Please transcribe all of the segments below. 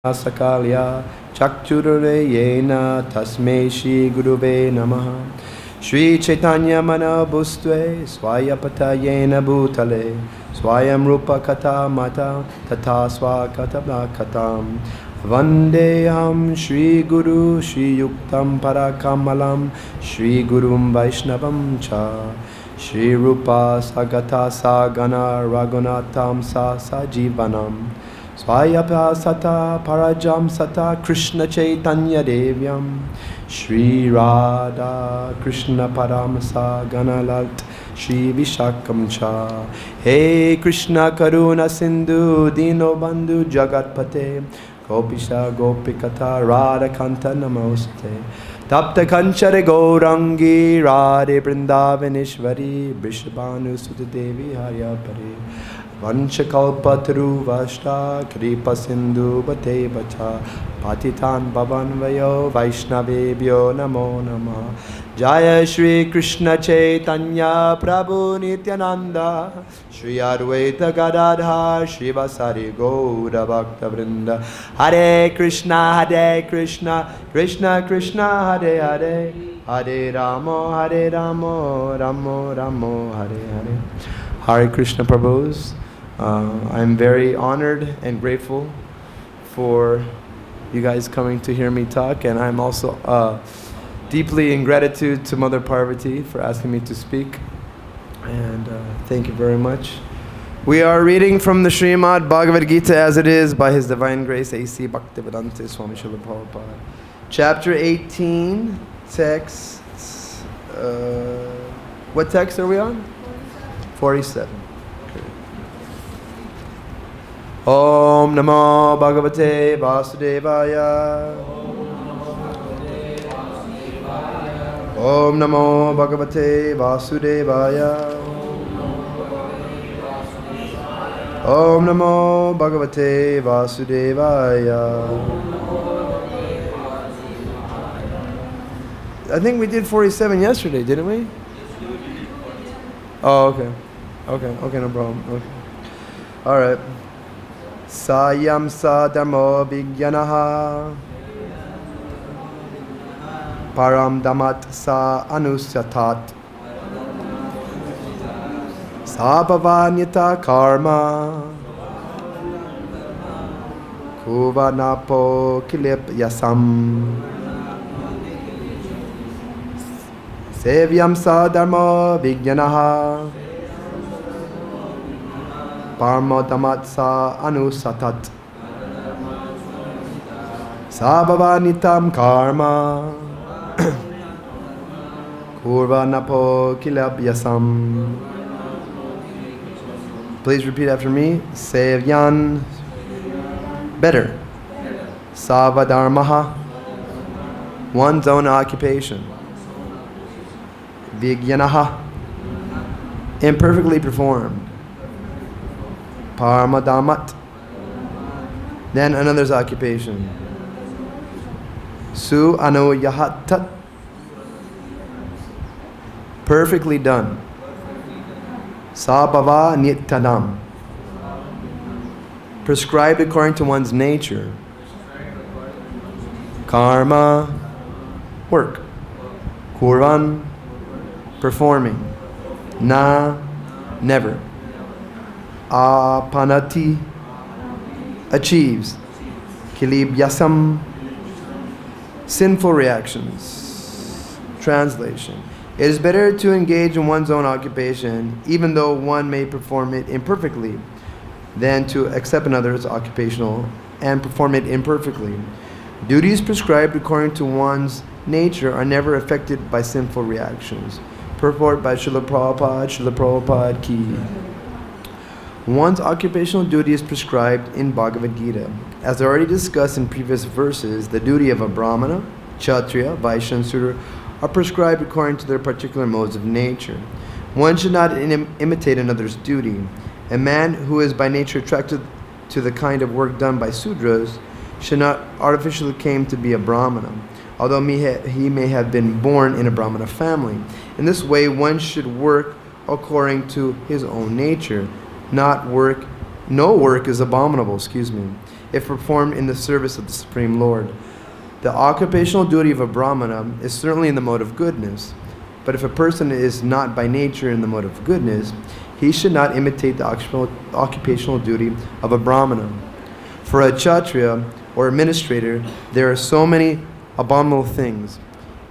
sakalya chakchurure yena tasmei shri guruve namaha. Shri Chaitanya Manabhustve Swayapata Yena Bhutale Swayam Rupa Kata Mata Tata Swakata Katam Vandeham Shri Guru Shri Yuktam Parakamalam Shri Gurum Vaishnavam Cha Shri Rupa Sagata Sagana Raghunatam Sa Sajivanam Swayapa Sata Parajam Sata Krishna Chaitanya Devyam Shri Radha Krishna Paramasa Ganalalt Shri Vishakam Cha Hey Krishna Karuna Sindhu Dino Bandhu Jagatpate Gopisha Gopikata Radha Kanta Namaste Tapta Kanchare Gaurangi Radhe Vrindavaneshwari Vrishabhanu Sutadevi Haryapari Vanchakalpataru Vashta Kripa Sindhu Bate Bacha Patitan Bhavanvayo Vaishnavebhyo Namo Namah Jaya Shri Krishna Chaitanya Prabhu Nityananda Shri Advaita Gadadhar Shri Vasari Gaura Bhakta Vrinda Hare Krishna Krishna Krishna Hare Hare Hare Ramo Ramo Ramo Hare Hare. Hare Krishna Prabhus. I'm very honored and grateful for you guys coming to hear me talk, and I'm also deeply in gratitude to Mother Parvati for asking me to speak, and thank you very much. We are reading from the Srimad Bhagavad Gita as it is by His Divine Grace A.C.Bhakta Swami Srila Prabhupada. Chapter 18, text, what text are we on? 47. Om Namo Bhagavate Vasudevaya. Om Namo Bhagavate Vasudevaya. Om Namo Bhagavate Vasudevaya. I think we did 47 yesterday, didn't we? Oh, okay. Okay, no problem. Okay. All right. Sayam sadamo vigyanaha param damat sa anusyatat sabhavanyata karma kuvanapo kilip yasam sevyam sadamo vigyanaha Parmadamatsa anusatat Sabhavanitam karma Kurvanapo kilabhyasam. Please repeat after me. Sevyan, better. Savadharmaha, one's own occupation. Vigyanaha, imperfectly performed. Parmadamat, then another's occupation. Su anuyahatat, perfectly done. Sabhava nityanam, prescribed according to one's nature. Karma, work. Kurvan, performing. Na, never. Apanati, achieves. Kilibhyasam, sinful reactions. Translation. It is better to engage in one's own occupation, even though one may perform it imperfectly, than to accept another's occupational and perform it imperfectly. Duties prescribed according to one's nature are never affected by sinful reactions. Purport by Srila Prabhupada Ki. One's occupational duty is prescribed in Bhagavad Gita. As already discussed in previous verses, the duty of a Brahmana, Kshatriya, Vaishya, and Sudra are prescribed according to their particular modes of nature. One should not imitate another's duty. A man who is by nature attracted to the kind of work done by Sudras should not artificially claim to be a Brahmana, although he may have been born in a Brahmana family. In this way, one should work according to his own nature. No work is abominable, if performed in the service of the Supreme Lord. The occupational duty of a Brahmana is certainly in the mode of goodness, but if a person is not by nature in the mode of goodness, he should not imitate the occupational duty of a Brahmana. For a Kshatriya or administrator, there are so many abominable things.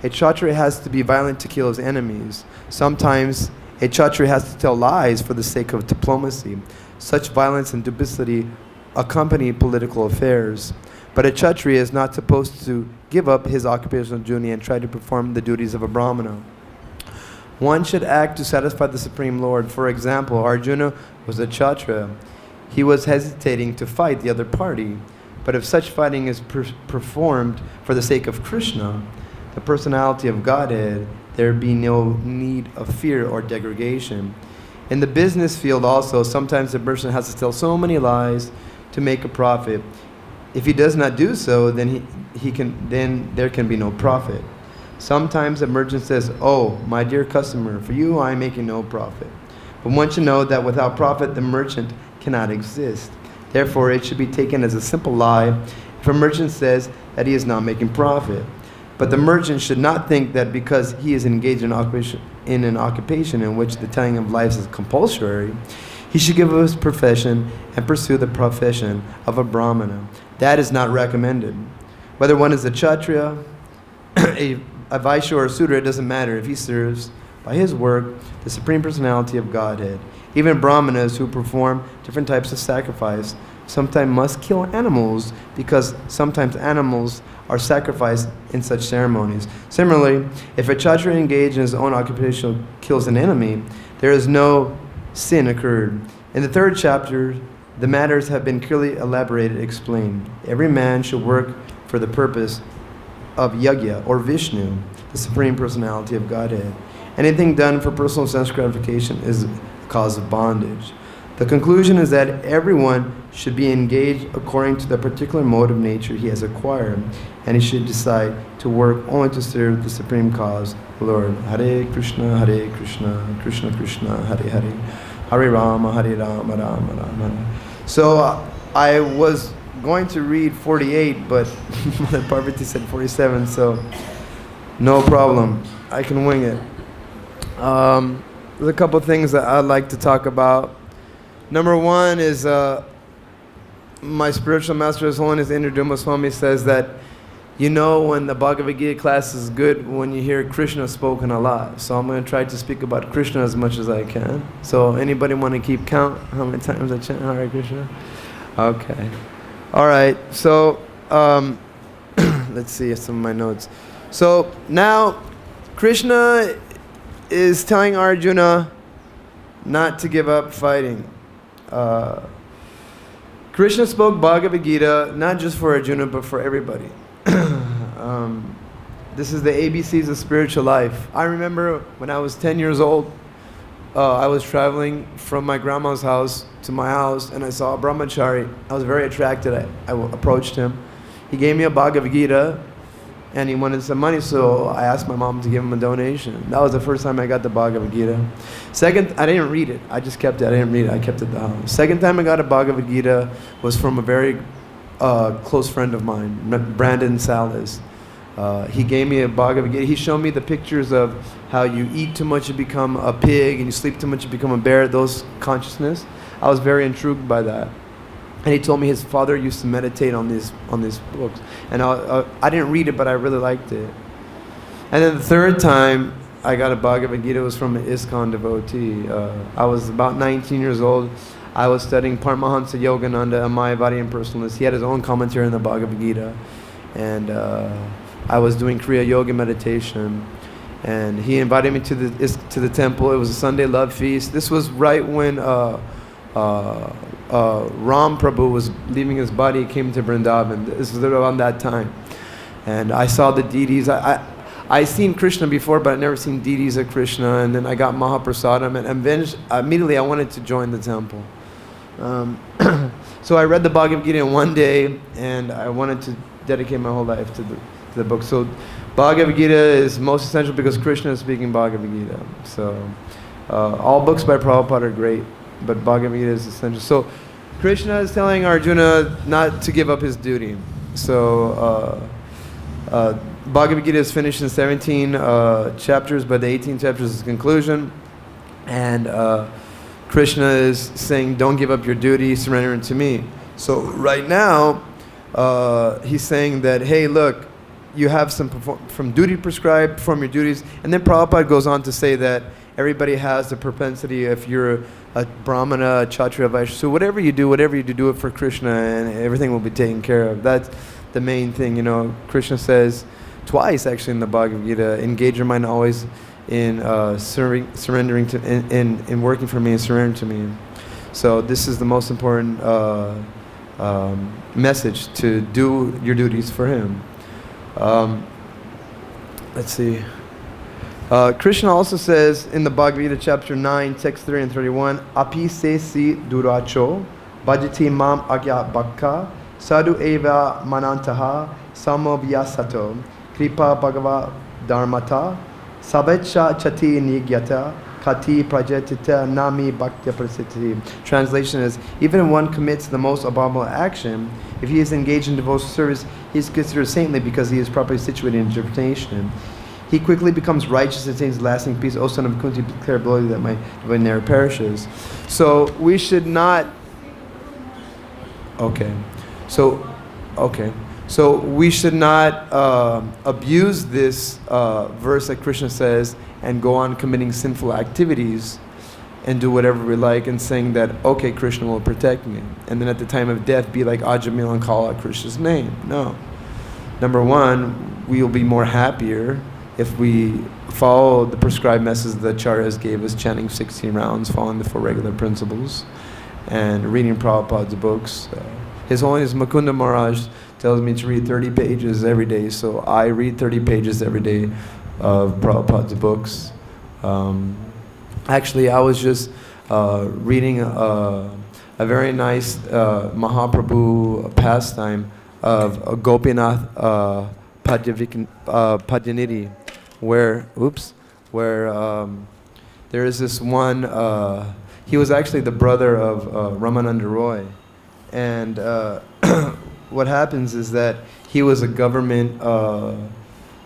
A Kshatriya has to be violent to kill his enemies. Sometimes a Kshatriya has to tell lies for the sake of diplomacy. Such violence and duplicity accompany political affairs. But a Kshatriya is not supposed to give up his occupational duty and try to perform the duties of a Brahmana. One should act to satisfy the Supreme Lord. For example, Arjuna was a Kshatriya. He was hesitating to fight the other party. But if such fighting is performed for the sake of Krishna, the personality of Godhead, there be no need of fear or degradation. In the business field also, sometimes the person has to tell so many lies to make a profit. If he does not do so, then there can be no profit. Sometimes the merchant says, "Oh, my dear customer, for you I am making no profit." But one should know that without profit the merchant cannot exist. Therefore, it should be taken as a simple lie if a merchant says that he is not making profit. But the merchant should not think that because he is engaged in an occupation in which the telling of lies is compulsory, he should give up his profession and pursue the profession of a Brahmana. That is not recommended. Whether one is a Kshatriya, a Vaishya or a Sudra, it doesn't matter if he serves by his work the Supreme Personality of Godhead. Even Brahmanas who perform different types of sacrifice sometimes must kill animals because sometimes animals are sacrificed in such ceremonies. Similarly, if a Kshatriya engaged in his own occupation kills an enemy, there is no sin occurred. In the 3rd chapter, the matters have been clearly elaborated, explained. Every man should work for the purpose of Yajna or Vishnu, the Supreme Personality of Godhead. Anything done for personal sense gratification is a cause of bondage. The conclusion is that everyone should be engaged according to the particular mode of nature he has acquired, and he should decide to work only to serve the supreme cause, the Lord. Hare Krishna, Krishna Krishna, Hare Hare, Hare Rama, Rama Rama. So I was going to read 48, but Mother Parvati said 47, so no problem. I can wing it. There's a couple things that I'd like to talk about. Number one is my spiritual master, His Holiness Indra Swami, says that you know when the Bhagavad Gita class is good when you hear Krishna spoken a lot. So I'm going to try to speak about Krishna as much as I can. So anybody want to keep count how many times I chant Hare Krishna? Okay. All right. So let's see some of my notes. So now Krishna is telling Arjuna not to give up fighting. Krishna spoke Bhagavad Gita not just for Arjuna but for everybody. This is the ABCs of spiritual life. I remember when I was 10 years old, I was traveling from my grandma's house to my house and I saw a brahmachari. I was very attracted. I approached him. He gave me a Bhagavad Gita and he wanted some money, so I asked my mom to give him a donation. That was the first time I got the Bhagavad Gita. Second, I didn't read it. I just kept it. I didn't read it. I kept it at the house. Second time I got a Bhagavad Gita was from a very close friend of mine, Brandon Salas. He gave me a Bhagavad Gita. He showed me the pictures of how you eat too much, you become a pig, and you sleep too much, you become a bear, those consciousness. I was very intrigued by that. And he told me his father used to meditate on these books. And I didn't read it, but I really liked it. And then the third time I got a Bhagavad Gita was from an ISKCON devotee. I was about 19 years old. I was studying Paramahansa Yogananda, a Mayavadi impersonalist. He had his own commentary on the Bhagavad Gita. And I was doing Kriya Yoga meditation. And he invited me to the temple. It was a Sunday love feast. This was right when Ram Prabhu was leaving his body. He came to Vrindavan. This was around that time. And I saw the deities. I seen Krishna before, but I'd never seen deities of Krishna. And then I got Mahaprasadam. And then immediately I wanted to join the temple. So I read the Bhagavad Gita in one day, and I wanted to dedicate my whole life to the book. So Bhagavad Gita is most essential because Krishna is speaking Bhagavad Gita. So all books by Prabhupada are great, but Bhagavad Gita is essential. So Krishna is telling Arjuna not to give up his duty. So Bhagavad Gita is finished in 17 chapters, but the 18th chapter is the conclusion. And Krishna is saying, don't give up your duty, surrender it to me. So right now, he's saying that, hey, look, you have some from duty prescribed, perform your duties. And then Prabhupada goes on to say that everybody has the propensity, if you're a Brahmana, a Kshatriya, Vaishya, so whatever you do it for Krishna and everything will be taken care of. That's the main thing, you know. Krishna says twice actually in the Bhagavad Gita, engage your mind always in surrendering to, in working for me and surrendering to me. So this is the most important message, to do your duties for him. Let's see. Krishna also says in the Bhagavad Gita chapter 9, text 30 and 31, Api se si duracho, bhajati mam agya bhakka, sadhu eva manantaha, samobhyasato, kripa bhagava dharmata, sabecha chati nigyata, kati prajetita nami bhaktya prasiddhi. Translation is, even if one commits the most abominable action, if he is engaged in devotional service, he is considered saintly because he is properly situated in interpretation. He quickly becomes righteous and attains lasting peace. O son of Kunti, declare boldly that my divine never perishes. So we should not. So we should not abuse this verse that Krishna says and go on committing sinful activities and do whatever we like and saying that, okay, Krishna will protect me. And then at the time of death be like Ajamil and call out Krishna's name. No. Number one, we will be more happier if we follow the prescribed message that the Acharyas gave us, chanting 16 rounds, following the 4 regular principles, and reading Prabhupada's books. His Holiness Mukunda Maharaj tells me to read 30 pages every day, so I read 30 pages every day of Prabhupada's books. Actually, I was just reading a very nice Mahaprabhu pastime of Gopinath Padyanidhi, where there is this one, he was actually the brother of Ramananda Roy. And what happens is that he was a government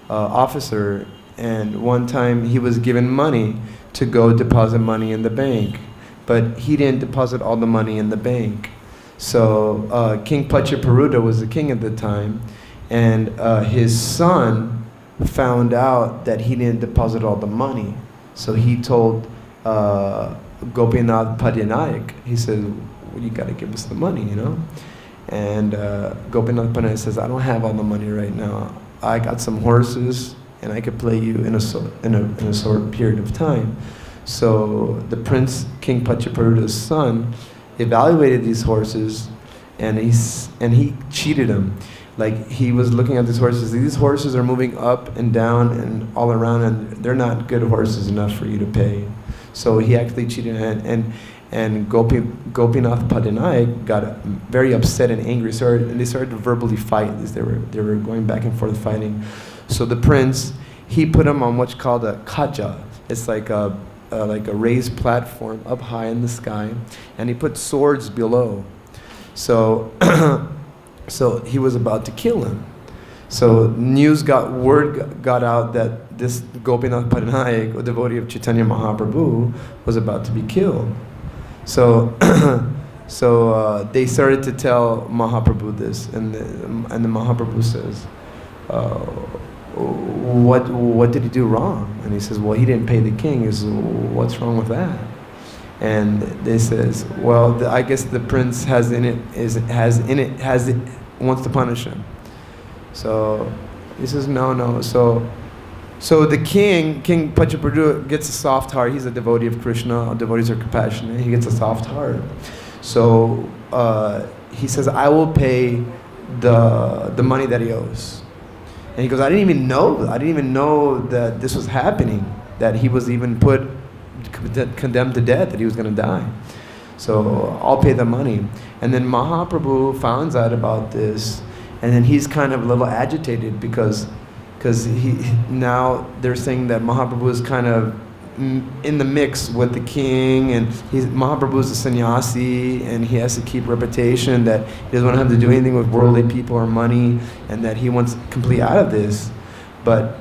officer, and one time he was given money to go deposit money in the bank, but he didn't deposit all the money in the bank. So King Pachaparuta was the king at the time, and his son found out that he didn't deposit all the money. So he told Gopinath Padyanayake, he said, well, you got to give us the money, you know? And Gopinath Padyanayake says, I don't have all the money right now. I got some horses, and I could play you in a short period of time. So the prince, King Pachaparuta's son, evaluated these horses, and he cheated him. Like, he was looking at these horses are moving up and down and all around, and they're not good horses enough for you to pay. So he actually cheated, and Gopinath Padyanayake got very upset and angry, and they started to verbally fight. They were going back and forth fighting. So the prince, he put him on what's called a kaja. It's like a raised platform up high in the sky, and he put swords below. So so he was about to kill him. So word got out that this Gopinath Padyanayake, a devotee of Chaitanya Mahaprabhu, was about to be killed. So they started to tell Mahaprabhu this, and the Mahaprabhu says, what did he do wrong? And he says, well, he didn't pay the king. He says, what's wrong with that? And they says, well, I guess the prince wants to punish him. So he says, no. So the King Pachaparutta gets a soft heart. He's a devotee of Krishna. Devotees are compassionate. He gets a soft heart. So he says, I will pay the money that he owes. And he goes, I didn't even know that this was happening, that he was even condemned to death, that he was going to die. So I'll pay the money. And then Mahaprabhu finds out about this, and then he's kind of a little agitated because now they're saying that Mahaprabhu is kind of in the mix with the king, and Mahaprabhu is a sannyasi, and he has to keep reputation that he doesn't want to have to do anything with worldly people or money, and that he wants complete out of this. But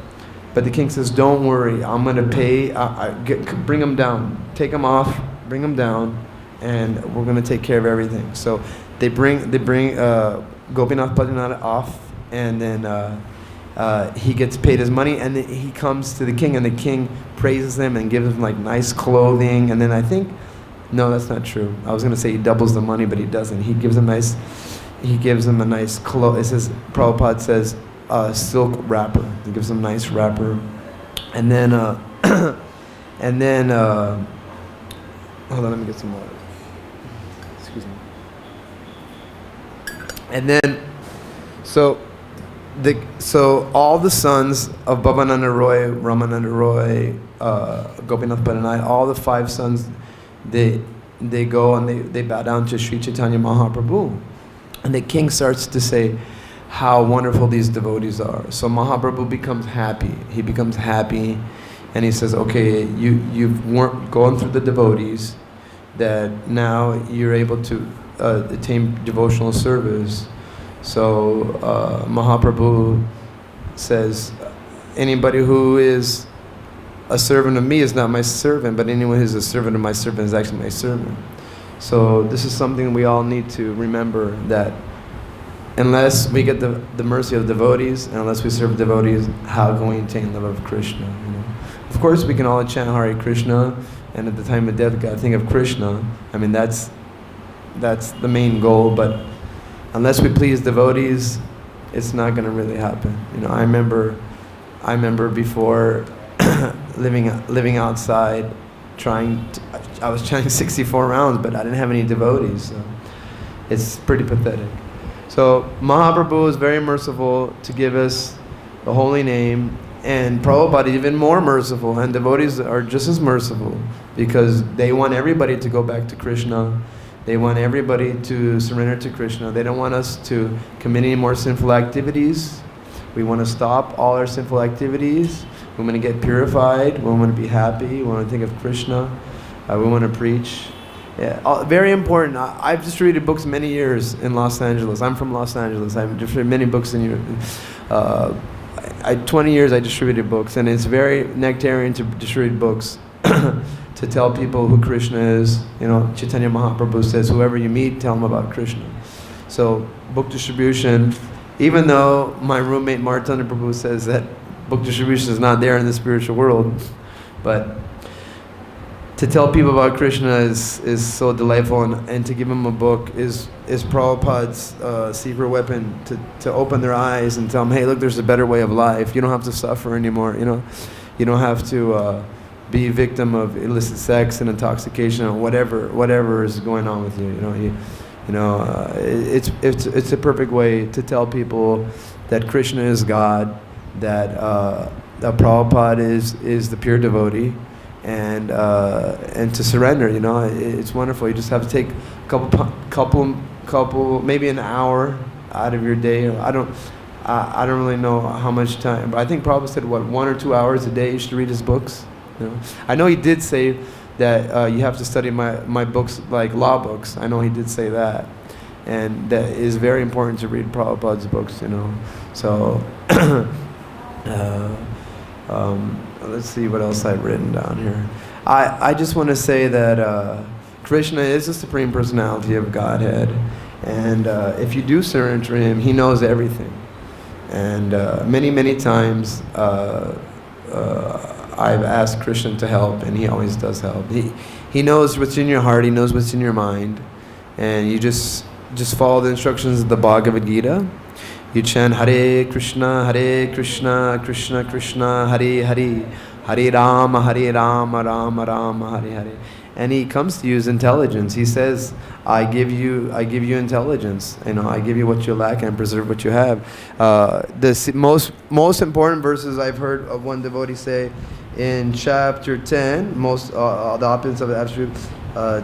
the king says, don't worry, I'm going to pay, bring him down, take him off, bring him down, and we're going to take care of everything. So they bring Gopinath Padmanabh off, and then he gets paid his money, and then he comes to the king, and the king praises him and gives him like nice clothing, and then I think, no, that's not true. I was going to say he doubles the money, but he doesn't. He gives him a nice cloth. It says, Prabhupada says, silk wrapper. He gives him a nice wrapper, and then hold on, let me get some water. Excuse me. And then, so all the sons of Bhavananda Roy, Ramananda Roy, Gopinath Padmanabh, all the 5 sons, they go and they bow down to Sri Chaitanya Mahaprabhu. And the king starts to say how wonderful these devotees are. So Mahaprabhu becomes happy. He becomes happy, and he says, okay, you've gone through the devotees, that now you're able to attain devotional service. So Mahaprabhu says, anybody who is a servant of me is not my servant, but anyone who is a servant of my servant is actually my servant. So this is something we all need to remember, that unless we get the mercy of devotees, and unless we serve devotees, how can we attain love of Krishna? You know? Of course, we can all chant Hare Krishna, and at the time of death, gotta think of Krishna. I mean, that's the main goal. But unless we please devotees, it's not going to really happen. You know, I remember before living outside, I was chanting 64 rounds, but I didn't have any devotees. So it's pretty pathetic. So Mahaprabhu is very merciful to give us the holy name, and Prabhupada is even more merciful, and devotees are just as merciful, because they want everybody to go back to Krishna. They want everybody to surrender to Krishna. They don't want us to commit any more sinful activities. We want to stop all our sinful activities. We want to get purified. We want to be happy. We want to think of Krishna. We want to preach. Yeah, very important. I've distributed books many years in Los Angeles. I'm from Los Angeles. I've distributed many books in 20 years I distributed books, and it's very nectarian to distribute books to tell people who Krishna is. You know, Chaitanya Mahaprabhu says, whoever you meet, tell them about Krishna. So book distribution, even though my roommate Martanda Prabhu says that book distribution is not there in the spiritual world, but to tell people about Krishna is so delightful, and to give them a book is Prabhupada's secret weapon to open their eyes and tell them, hey, look, there's a better way of life. You don't have to suffer anymore. You know, you don't have to be a victim of illicit sex and intoxication or whatever is going on with you. It's a perfect way to tell people that Krishna is God, that Prabhupada is the pure devotee, and to surrender. You know, it's wonderful. You just have to take a couple, maybe an hour out of your day. I don't really know how much time, but I think Prabhupada said 1 or 2 hours a day you should read his books. You know? I know he did say that you have to study my books like law books. I know he did say that, and that is very important to read Prabhupada's books. You know, so let's see what else I've written down here. I just want to say that Krishna is the Supreme Personality of Godhead, and if you do surrender to him, he knows everything. And many times I've asked Krishna to help, and he always does help. He knows what's in your heart, he knows what's in your mind, and you just follow the instructions of the Bhagavad Gita. You chant Hare Krishna, Krishna Krishna, Hare Hare, Hare Rama, Rama Rama, Hare Hare. And he comes to you as intelligence. He says, I give you intelligence. You know, I give you what you lack and preserve what you have. The most important verses I've heard of one devotee say in chapter 10, the opulence of the absolute,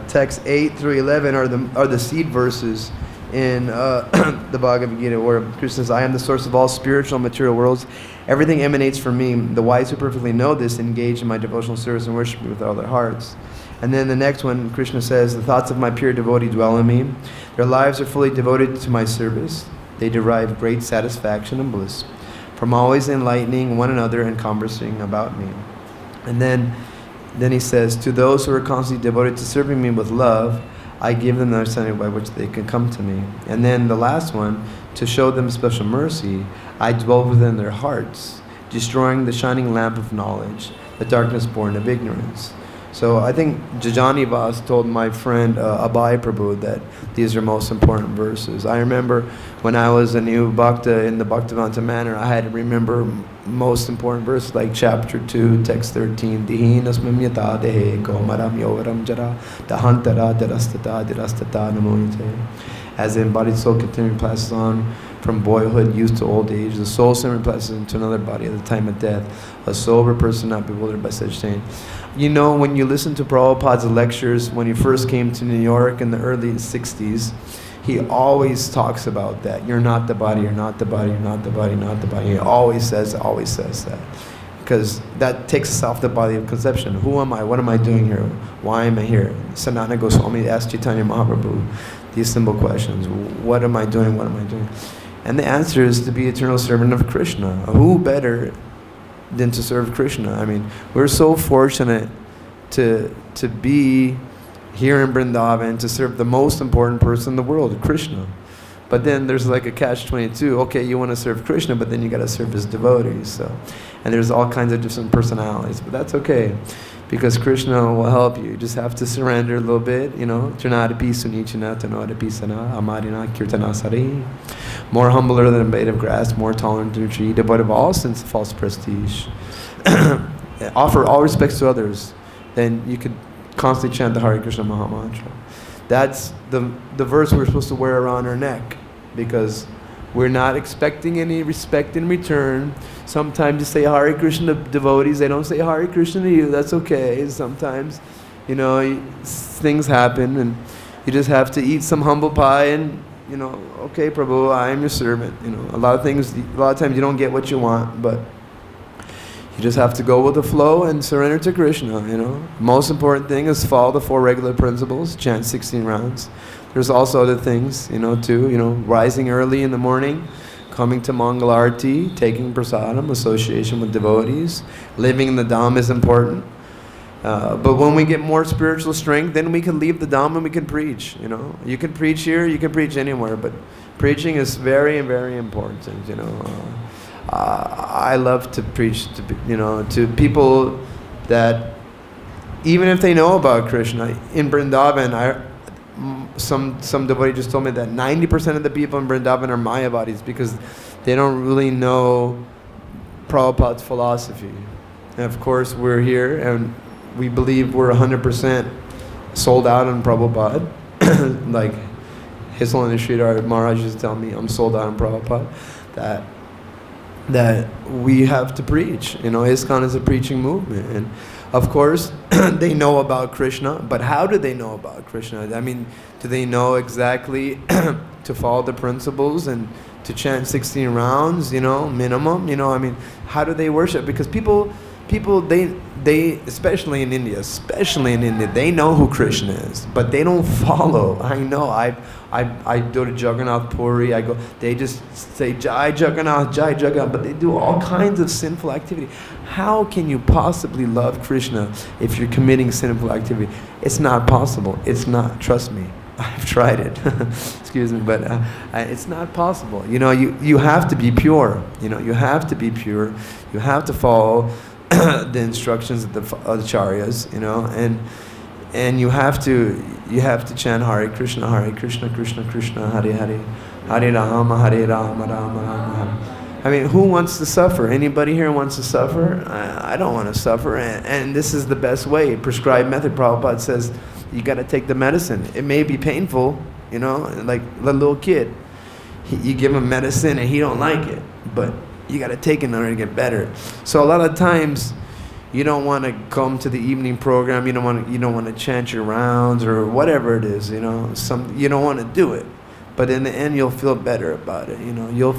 text 8 through 11 are the seed verses in the Bhagavad Gita, where Krishna says, I am the source of all spiritual and material worlds. Everything emanates from me. The wise who perfectly know this engage in my devotional service and worship me with all their hearts. And then the next one, Krishna says, the thoughts of my pure devotee dwell in me. Their lives are fully devoted to my service. They derive great satisfaction and bliss from always enlightening one another and conversing about me. And then he says, to those who are constantly devoted to serving me with love, I give them the understanding by which they can come to me. And then the last one, to show them special mercy, I dwell within their hearts, destroying the shining lamp of knowledge, the darkness born of ignorance. So I think Jajani Vas told my friend Abhay Prabhu that these are most important verses. I remember when I was a new Bhakta in the Bhaktivedanta manner, I had to remember most important verses like chapter 2, text 13, Dihinasmim yata dehe komaram yovaram jara dahantara dirastata dirastata namoyate. As in body soul continuing passes on from boyhood, youth to old age, the soul simply passes into another body at the time of death, a sober person not bewildered by such change. You know, when you listen to Prabhupada's lectures, when he first came to New York in the early 60s, he always talks about that. You're not the body, you're not the body, you're not the body, not the body. He always says that. Because that takes us off the body of conception. Who am I? What am I doing here? Why am I here? Sanatana Goswami asked Chaitanya Mahaprabhu these simple questions. What am I doing? What am I doing? And the answer is to be eternal servant of Krishna. Who better than to serve Krishna? I mean, we're so fortunate to be here in Vrindavan to serve the most important person in the world, Krishna. But then there's like a catch-22. Okay, you want to serve Krishna, but then you got to serve his devotees. So, and there's all kinds of different personalities, but that's okay, because Krishna will help you. You just have to surrender a little bit, you know. More humbler than a blade of grass, more tolerant than a tree, devoid of all sense of false prestige. Offer all respects to others, then you could constantly chant the Hare Krishna Maha Mantra. That's the verse we're supposed to wear around our neck, because we're not expecting any respect in return. Sometimes you say Hare Krishna to devotees, they don't say Hare Krishna to you. That's okay. Sometimes, you know, things happen, and you just have to eat some humble pie and, you know, okay, Prabhu, I am your servant. You know, a lot of times you don't get what you want, but you just have to go with the flow and surrender to Krishna, you know. Most important thing is follow the 4 regular principles, chant 16 rounds. There's also other things, you know, too, you know, rising early in the morning, coming to Mangalarti, taking prasadam, association with devotees, living in the Dham is important. But when we get more spiritual strength, then we can leave the Dham and we can preach, you know. You can preach here, you can preach anywhere, but preaching is very, very important, you know. I love to preach to, you know, to people that, even if they know about Krishna, in Vrindavan, some devotee just told me that 90% of the people in Vrindavan are Mayavadis because they don't really know Prabhupada's philosophy. And of course, we're here and we believe we're 100% sold out on Prabhupada. Like His Holiness Sridhar Maharaj used to tell me, I'm sold out on Prabhupada. That we have to preach. You know, ISKCON is a preaching movement. And of course, they know about Krishna, but how do they know about Krishna? I mean, do they know exactly to follow the principles and to chant 16 rounds, you know, minimum? You know, I mean, how do they worship? Because people, they especially in India, they know who Krishna is, but they don't follow. I know, I go to Jagannath Puri, they just say Jai Jagannath, but they do all kinds of sinful activity. How can you possibly love Krishna if you're committing sinful activity? It's not possible. It's not, trust me. I've tried it. Excuse me, but it's not possible. You know, you have to be pure. You know, you have to be pure. You have to follow the instructions of the acharyas, you know, and you have to chant Hare Krishna, Krishna Krishna, Hare Hare, Hare Rama, Rama Rama. I mean, who wants to suffer? Anybody here wants to suffer? I don't want to suffer, and this is the best way. Prescribed method. Prabhupada says you got to take the medicine. It may be painful, you know, like the little kid. You give him medicine and he don't like it, but you got to take it in order to get better. So a lot of times, you don't want to come to the evening program. You don't want to chant your rounds or whatever it is. You know, you don't want to do it. but in the end you'll feel better about it. You'll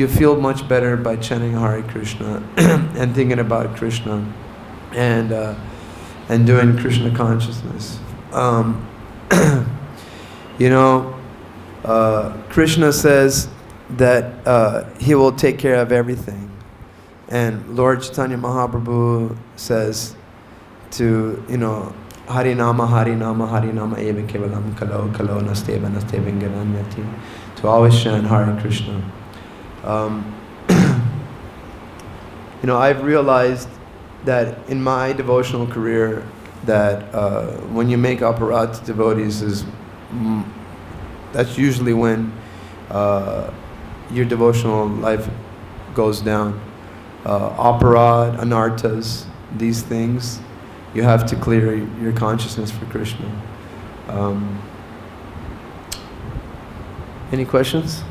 feel much better by chanting Hare Krishna and thinking about Krishna and doing Krishna consciousness. Krishna says that he will take care of everything, and Lord Chaitanya Mahaprabhu says to Harinama Harinama Harinama Eva Kevalam Kalo Kalo Nasteva Nasteva Gavanyati, to always chant Hare Krishna. I've realized that in my devotional career that when you make aparat devotees that's usually when your devotional life goes down. Aparad, anarthas, these things, you have to clear your consciousness for Krishna. Any questions?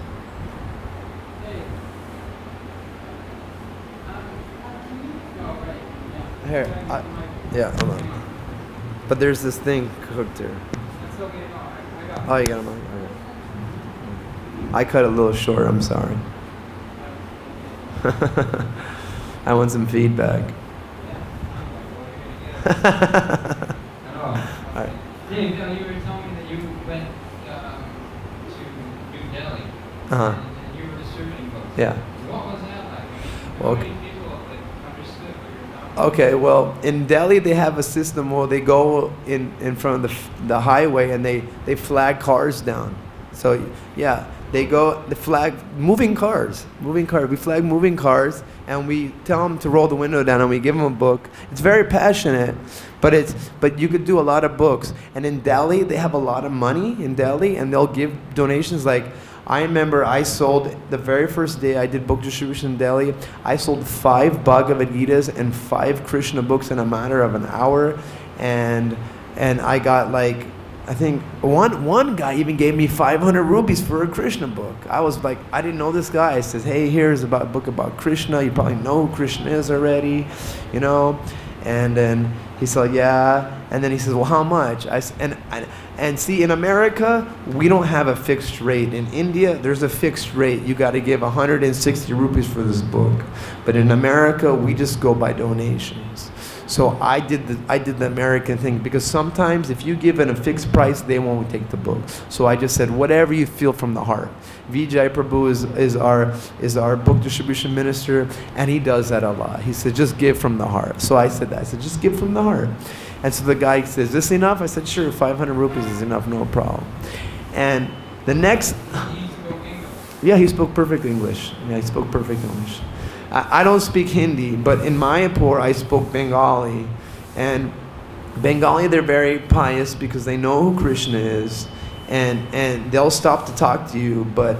Here, hold on. But there's this thing hooked here. Oh, you got him on. Okay. I cut a little short, I'm sorry. I want some feedback. Alright. Dave, you were telling me that you went to New Delhi. Uh-huh. And you were distributing books. Yeah. What was that like? Well, How many people understood what you were talking about? Okay, well, in Delhi they have a system where they go in front of the highway and they flag cars down. So, yeah, they flag moving cars. We flag moving cars and we tell them to roll the window down and we give them a book. It's very passionate, but you could do a lot of books. And in Delhi, they have a lot of money in Delhi and they'll give donations. Like, I remember I sold, the very first day I did book distribution in Delhi, I sold 5 Bhagavad Gitas and 5 Krishna books in a matter of an hour. And I got like, I think one guy even gave me 500 rupees for a Krishna book. I was like, I didn't know this guy. I says, hey, here's a book about Krishna. You probably know who Krishna is already, And then he said, yeah. And then he says, well, how much? And see, in America, we don't have a fixed rate. In India, there's a fixed rate. You got to give 160 rupees for this book. But in America, we just go by donations. So I did the American thing, because sometimes if you give it a fixed price, they won't take the book. So I just said, whatever you feel from the heart. Vijay Prabhu is our book distribution minister, and he does that a lot. He said, just give from the heart. So I said that. I said, just give from the heart. And so the guy says, is this enough? I said, sure, 500 rupees is enough, no problem. And the next... Yeah, he spoke perfect English. Yeah, he spoke perfect English. I don't speak Hindi, but in Mayapur I spoke Bengali. And Bengali, they're very pious because they know who Krishna is, and they'll stop to talk to you. But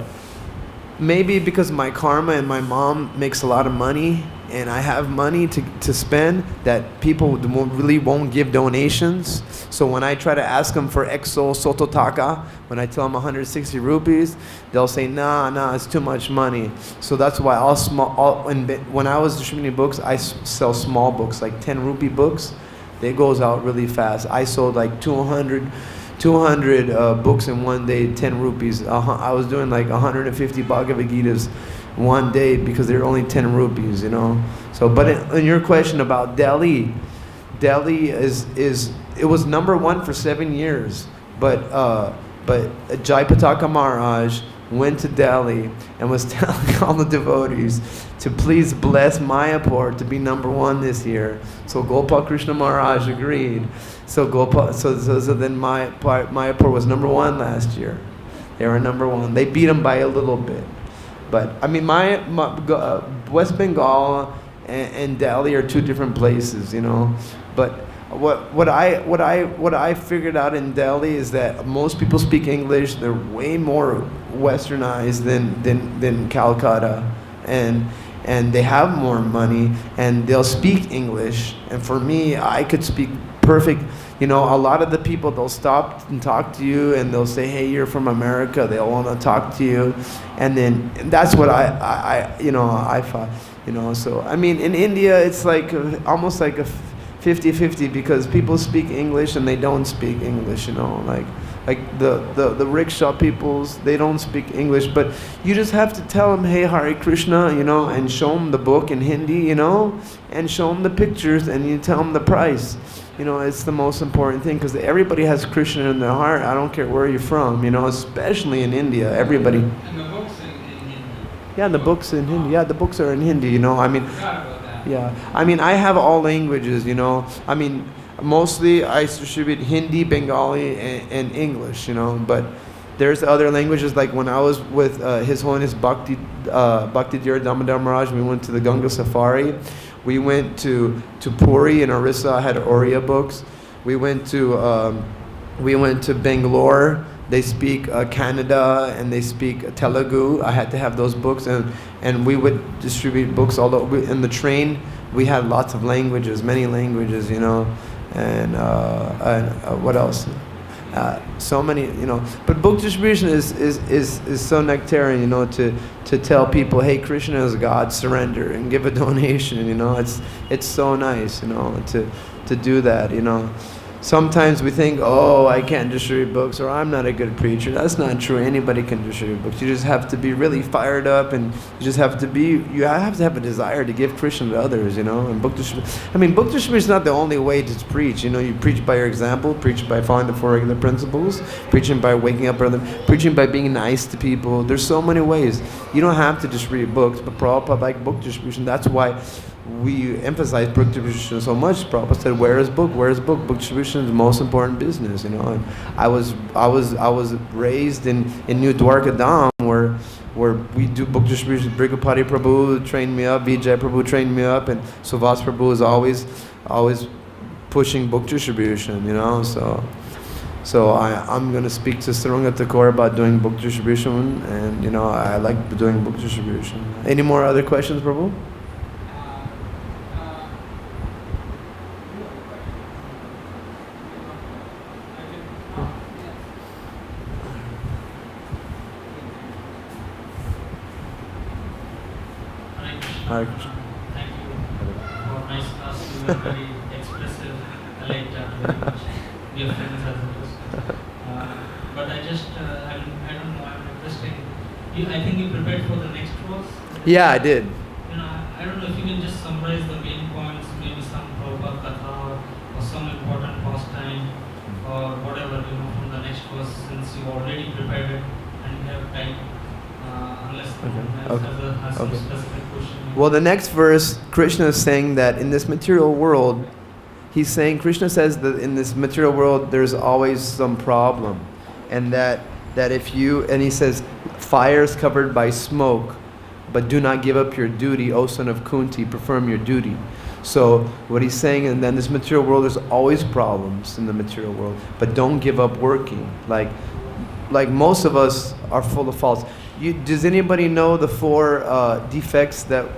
maybe because my karma and my mom makes a lot of money and I have money to spend, that people really won't give donations. So when I try to ask them for exo sototaka, when I tell them 160 rupees, they'll say, nah, it's too much money. So that's why when I was distributing books, I sell small books, like 10 rupee books. They goes out really fast. I sold like 200 books in one day, 10 rupees. I was doing like 150 Bhagavad Gitas one day because they're only 10 rupees, So, but in your question about Delhi it was number 1 for 7 years. But Jayapataka Maharaj went to Delhi and was telling all the devotees to please bless Mayapur to be number 1 this year. So Gopal Krishna Maharaj agreed. So then Mayapur was number 1 last year. They were number 1. They beat them by a little bit. But I mean, West Bengal and Delhi are 2 different places, But what I figured out in Delhi is that most people speak English. They're way more westernized than Calcutta, and they have more money and they'll speak English. And for me, I could speak perfect. A lot of the people, they'll stop and talk to you and they'll say, hey, you're from America. They'll want to talk to you, and that's what I thought. So I mean, in India, it's like almost like a 50-50, because people speak English and they don't speak English, like Like the rickshaw peoples, they don't speak English, but you just have to tell them, hey, Hare Krishna, and show them the book in Hindi, and show them the pictures, and you tell them the price. It's the most important thing, because everybody has Krishna in their heart. I don't care where you're from, especially in India. Everybody. And the books in Hindi. Yeah, the books in Hindi. Yeah, the books are in Hindi. I mean. Forgot about that. Yeah, I mean, I have all languages. I mean, mostly I distribute Hindi, Bengali, and English. But there's other languages. Like when I was with His Holiness Bhakti Dear Damodar Maharaj, we went to the Ganga Safari. We went to Puri in Orissa. I had Oriya books. We went to Bangalore. They speak Kannada and they speak Telugu. I had to have those books, and we would distribute books all over. In the train, we had lots of languages, many languages, and what else? So many, But book distribution is so nectarian, to tell people, hey, Krishna is God, surrender and give a donation. It's so nice, to do that. Sometimes we think, oh, I can't distribute books, or I'm not a good preacher. That's not true. Anybody can distribute books. You just have to be really fired up, and you have to have a desire to give Krishna to others, And book distribution is not the only way to preach. You preach by your example, preach by following the four regular principles, preaching by waking up early, preaching by being nice to people. There's so many ways. You don't have to distribute books, but Prabhupada liked book distribution. That's why we emphasize book distribution so much. Prabhupada said, "Where is book? Where is book? Book distribution is the most important business." And I was raised in New Dwarka Dham, where we do book distribution. Brigapati Prabhu trained me up, Vijay Prabhu trained me up, and Suvas Prabhu is always pushing book distribution. So I'm going to speak to Saranga Thakur about doing book distribution, and I like doing book distribution. Any more other questions, Prabhu? Hare Krishna. Thank you for nice class. You were very expressive. I liked that very much. We are friends as well. But I don't know, I'm interested. I think you prepared for the next course? Yeah, I did. I don't know if you can just summarize the main points, maybe some Prabhupada Katha or some important pastime or whatever, from the next course, since you already prepared it and you have time. Unless has some specific question. Well, the next verse, Krishna is saying that in this material world, Krishna says that in this material world, there's always some problem. And that he says, fire is covered by smoke, but do not give up your duty, O son of Kunti, perform your duty. So what he's saying, and then this material world, there's always problems in the material world, but don't give up working. Like most of us are full of faults. Does anybody know the 4 defects that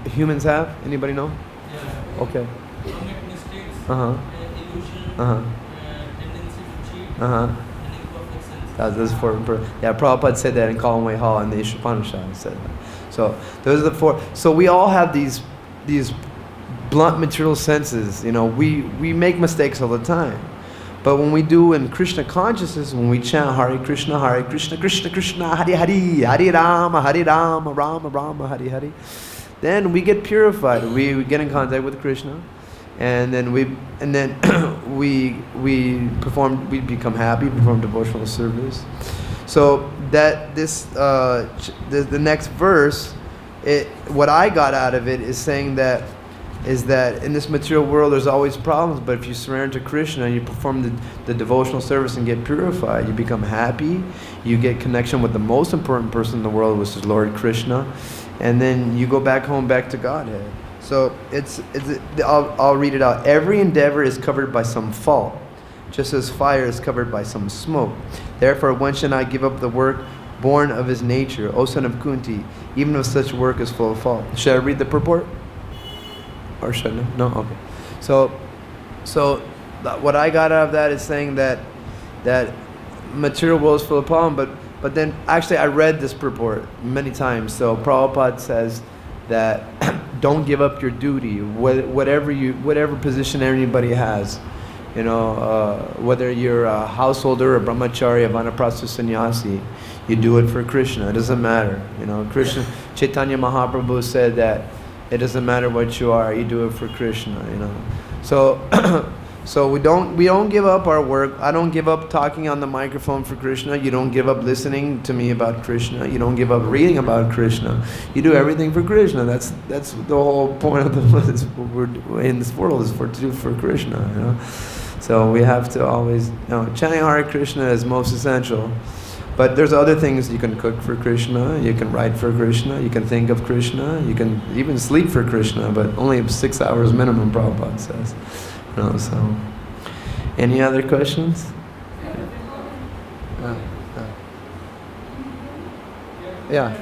humans have? Anybody know? Yeah. Okay. Commit mistakes, illusion, tendency to cheat, and imperfect sense. Those 4. Yeah, Prabhupada said that in Kalamway Hall, and the Ishapanishad said that. So those are the 4. So we all have these blunt material senses. We make mistakes all the time. But when we do in Krishna consciousness, when we chant Hare Krishna, Krishna Krishna, Hare Hare, Hare Rama, Rama Rama, Hare Hare, then we get purified. We get in contact with Krishna, and then we become happy, perform devotional service. So that the next verse, what I got out of it is saying that in this material world there's always problems, but if you surrender to Krishna and you perform the devotional service and get purified, you become happy, you get connection with the most important person in the world, which is Lord Krishna, and then you go back home, back to Godhead. So I'll read it out. Every endeavor is covered by some fault, just as fire is covered by some smoke. Therefore one should not give up the work born of his nature, O son of Kunti, even if such work is full of fault. Should I read the purport? Or should I? No? Okay. So what I got out of that is saying that material world is full of problems, but then actually I read this purport many times. So Prabhupada says that don't give up your duty, whatever position anybody has. Whether you're a householder, a brahmachari, a vanaprastha sannyasi, you do it for Krishna. It doesn't matter. Krishna, Chaitanya Mahaprabhu said that it doesn't matter what you are, you do it for Krishna. So so we don't give up our work. I don't give up talking on the microphone for Krishna. You don't give up listening to me about Krishna. You don't give up reading about Krishna. You do everything for Krishna. That's the whole point of what we're in this world is to do for Krishna. So we have to always, chanting Hare Krishna is most essential. But there's other things. You can cook for Krishna, you can write for Krishna, you can think of Krishna, you can even sleep for Krishna, but only 6 hours minimum, Prabhupada says. So. Any other questions? Yeah.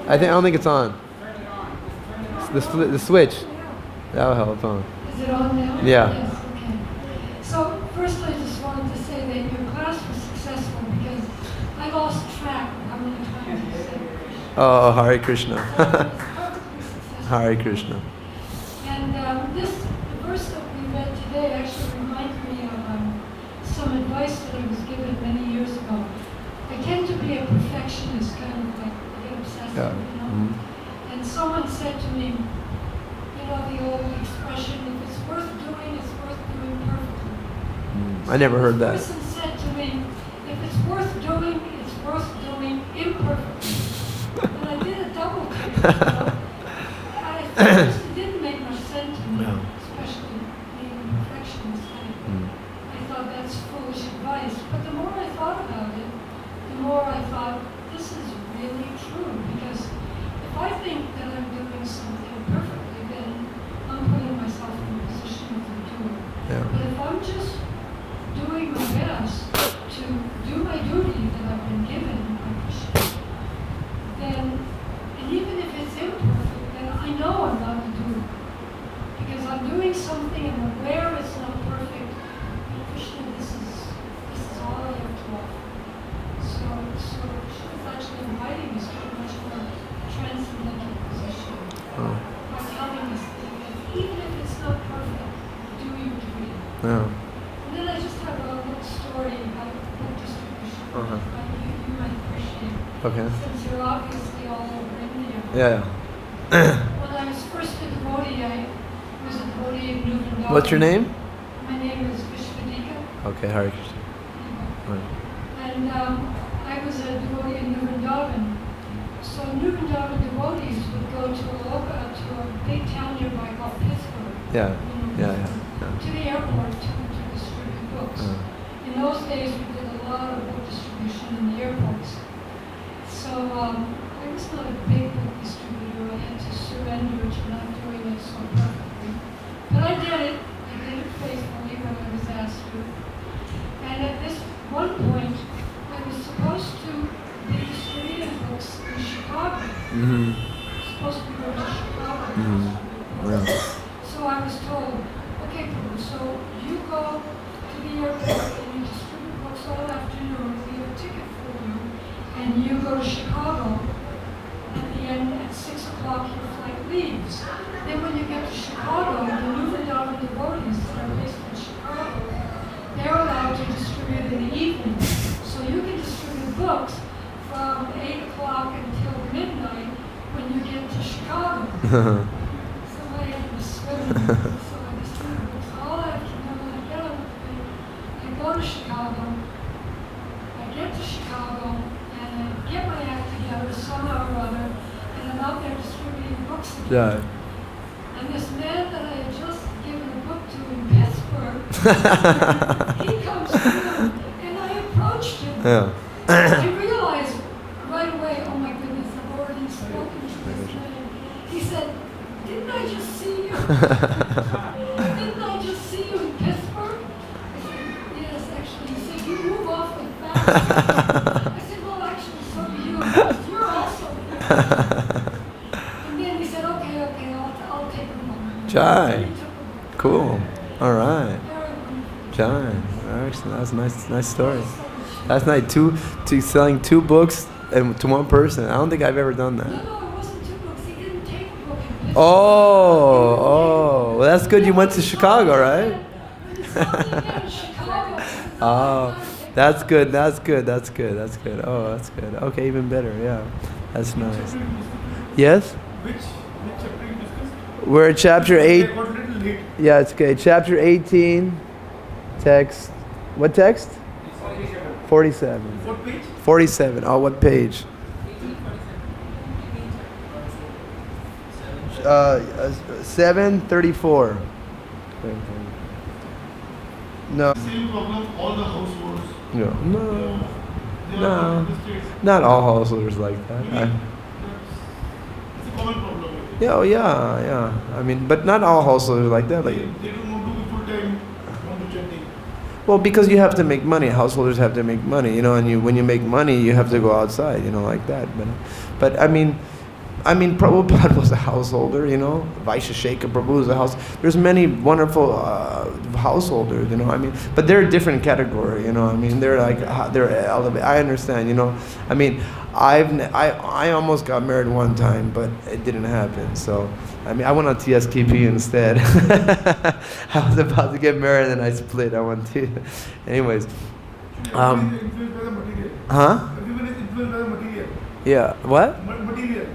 I don't think it's on. The switch. That'll help, huh? Is it on now? Yeah. Yes, okay. So first I just wanted to say that your class was successful because I lost track of how many times you said Krishna. Oh, Hare Krishna. Hare Krishna. Krishna. And the verse that we read today actually reminded me of some advice that I was given many years ago. I tend to be a perfectionist, kind of like I get obsessive, Yeah. Mm-hmm. And someone said to me, the old expression, if it's worth doing, it's worth doing perfectly. I never heard that. The person said to me, if it's worth doing, it's worth doing imperfectly. And I did a double take, It didn't make much sense to me, especially being a perfectionist. I thought that's foolish advice. But the more I thought about it, the more I thought, this is really true. Because if I think that I'm doing something perfectly, then I'm putting myself in a position of the doer. Yeah. But if I'm just doing my best to do my duty that I've been given by Krishna, then, and even if it's imperfect, then I know I'm not a doer. Because I'm doing something and I'm aware it's not perfect. But Krishna, this is all I have to offer. So Krishna's actually inviting us to a much more transcendental position. By telling us that even if it's not perfect, do your duty. Yeah. And then I just have a little story about book distribution. Uh-huh. You might appreciate. Okay. Since you're obviously all over India. Yeah. When I was first a devotee, I was a devotee in Vrindavan. What's your name? My name is Vishwadika. Okay, Hare Krishna. Right. And I was a devotee in Vrindavan. So Vrindavan devotees would go to a big town nearby called Pittsburgh. Yeah. Yeah. To the airport to distribute books. In those days, we did a lot of book distribution in the airports. So I was not a big book distributor. I had to surrender to not doing it so perfectly. But I did it. I did it faithfully when I was asked to. And at this one point, I was supposed to be distributing books in Chicago. Mm-hmm. Supposed to go to Chicago. Mm-hmm. Yeah. So I was told, okay, Prabhu, so you go to the airport and you distribute books all afternoon, we have a ticket for you, and you go to Chicago. At the end, at 6 o'clock, your flight leaves. Then when you get to Chicago, the New Vrindavan devotees that are based in Chicago, they're allowed to distribute in the evening. So you can distribute books from 8 o'clock until midnight when you get to Chicago. So I had to swim. So I distribute books all afternoon. I get on the plane. I go to Chicago. I get to Chicago and I get my act together somehow or other, and I'm out there distributing books again. Yeah. And this man that I had just given a book to in Pittsburgh, he comes through, and I approached him. Yeah. I realized right away, oh my goodness, I've already spoken to this man. He said, didn't I just see you? Didn't I just see you in Pittsburgh? I said, yes, actually. He said, you move awfully fast. I said, well, actually, so do you. You're also here. And then he said, okay, I'll take a moment. Jai. He took a book. Cool. All right. Very wonderful. Jai. Excellent. That's a nice story. That's nice. Selling 2 books and to one person. I don't think I've ever done that. No, it wasn't 2 books. He didn't take a book in Pittsburgh. Oh. Well, that's good. You went to Chicago, right? When he in Chicago. Oh, that's good. That's good. That's good. That's good. Oh, that's good. Okay, even better. Yeah, that's nice. Yes. Which chapter you discussed? We're at chapter I 8. got a little late. Yeah, it's okay. Chapter 18, text. What text? 47. What page? 47. Oh, what page? 734. No. Same problem, all the households. No. No. They are No. in the States. Not all householders like that. It's a common problem. Yeah, oh, yeah. I mean, but not all householders like that. Like, They don't want to be full-time, want to chanting. well, because you have to make money. Householders have to make money, and when you make money, you have to go outside, like that. But I mean, Prabhupada was a householder, Vaishya Shekhar Prabhu was a house. There's many wonderful householders, but they're a different category, They're like they're elevated. I understand, I mean, I almost got married one time, but it didn't happen. So, I went on TSKP instead. I was about to get married, and I split. I went to, anyways. Everyone is influenced by the material. Huh? Everyone is influenced by the material. Yeah. What? Material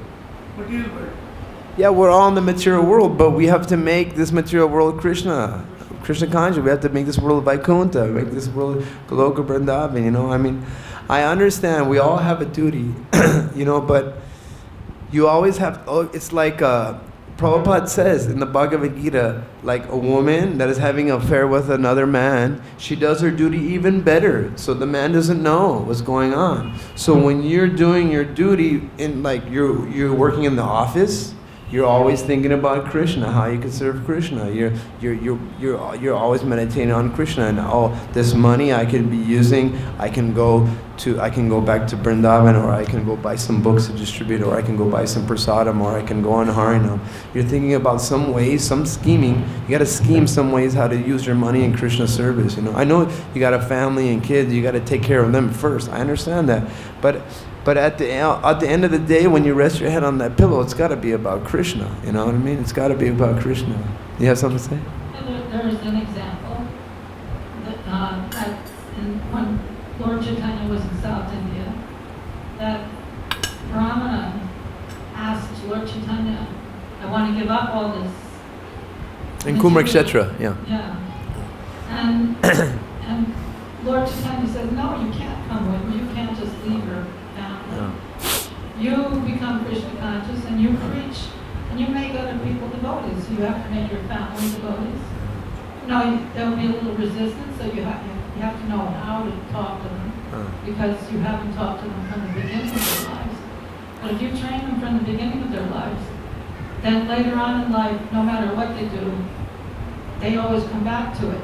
world. Yeah, we're all in the material world, but we have to make this material world Krishna conscious. We have to make this world Vaikuntha, make this world Goloka Vrindavan, I understand we all have a duty, but you always have, it's like Prabhupada says in the Bhagavad Gita, like a woman that is having an affair with another man, she does her duty even better, so the man doesn't know what's going on. So when you're doing your duty, in like you're working in the office, you're always thinking about Krishna, how you can serve Krishna. You're always meditating on Krishna, and this money I could be using, I can go back to Vrindavan, or I can go buy some books to distribute, or I can go buy some prasadam, or I can go on Harinam. You're thinking about some ways, some scheming. You got to scheme some ways how to use your money in Krishna service. I know you got a family and kids. You got to take care of them first. I understand that, but at the end of the day, when you rest your head on that pillow, it's got to be about Krishna. You know what I mean? It's got to be about Krishna. You have something to say? There's an example that when Lord Chaitanya was in South India, that Brahmana asked Lord Chaitanya, "I want to give up all this." In Kumarakshetra, yeah. Yeah. And Lord Chaitanya says, "No, you can't come with me. You can't just leave your family. Yeah. You become Krishna conscious and you preach and you make other people devotees. You have to make your family devotees." No, there will be a little resistance, so you have to know how to talk to them, because you haven't talked to them from the beginning of their lives. But if you train them from the beginning of their lives, then later on in life, no matter what they do, they always come back to it.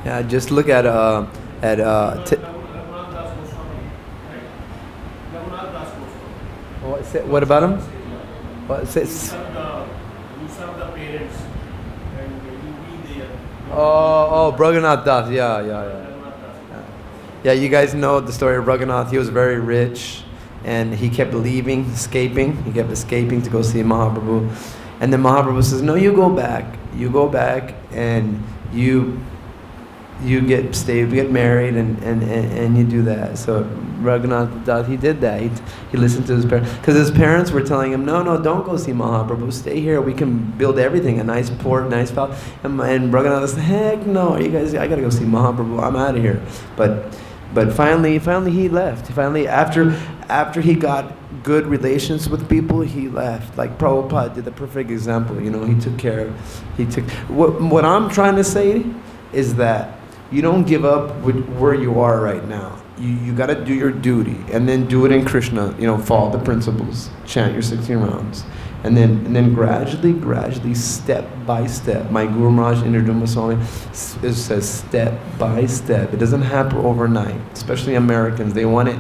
Yeah, just look at what about him? What says? You serve the parents and you be there. Oh, Raghunath Das. Yeah. Yeah, you guys know the story of Raghunath. He was very rich, and he kept escaping. He kept escaping to go see Mahaprabhu. And then Mahaprabhu says, "No, you go back, and you get married, and you do that." So Raghunath Das, he did that. He listened to his parents, because his parents were telling him, "No, don't go see Mahaprabhu. Stay here. We can build everything, a nice port, nice house." And Raghunath said, "Heck no, you guys, I gotta go see Mahaprabhu. I'm out of here." But finally he left. Finally, after he got good relations with people, he left. Like Prabhupada did the perfect example. He took care of. What I'm trying to say is that you don't give up with where you are right now. You got to do your duty, and then do it in Krishna. Follow the principles, chant your 16 rounds, and then gradually, step by step. My Guru Maharaj Indraduma Swami says step by step. It doesn't happen overnight. Especially Americans, they want it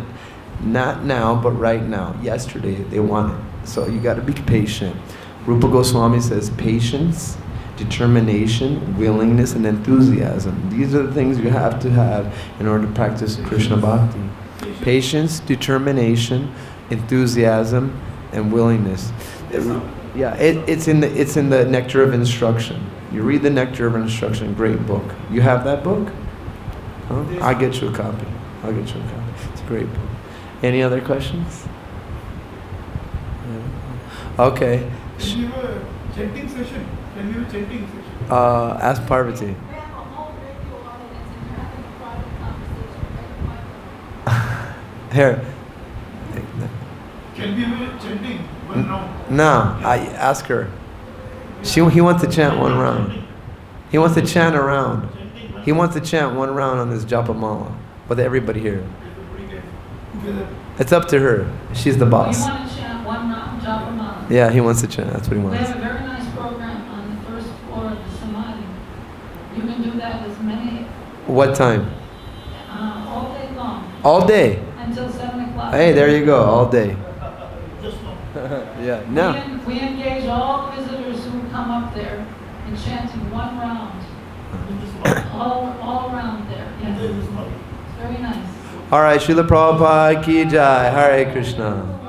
not now, but right now. Yesterday, they want it. So you got to be patient. Rupa Goswami says patience, determination, willingness, and enthusiasm. These are the things you have to have in order to practice Krishna Bhakti. Patience, determination, enthusiasm, and willingness. Yeah, it's in the nectar of instruction. You read the Nectar of Instruction, great book. You have that book? Huh? I'll get you a copy. It's a great book. Any other questions? Yeah. Okay. Can you have a chanting session? Ask Parvati. We have a whole radio audience and you're having a private conversation, right? Here. Can we have a chanting one round? No, I ask her. He wants to chant one round. He wants to chant a round. He wants to chant one round on this Japamala with everybody here. It's up to her. She's the You boss. want to chant one round, Japamala? Yeah, he wants to chant. That's what he We wants. have a very nice program on the first floor of the Samadhi. You can do that as many, What time? all day long, All day. until 7 o'clock. Hey, there you go. All day. Just now. Yeah. No. We engage all visitors who come up there in chanting one round, all around there. Yes. It's very nice. All right. Srila Prabhupada ki jai. Hare Krishna.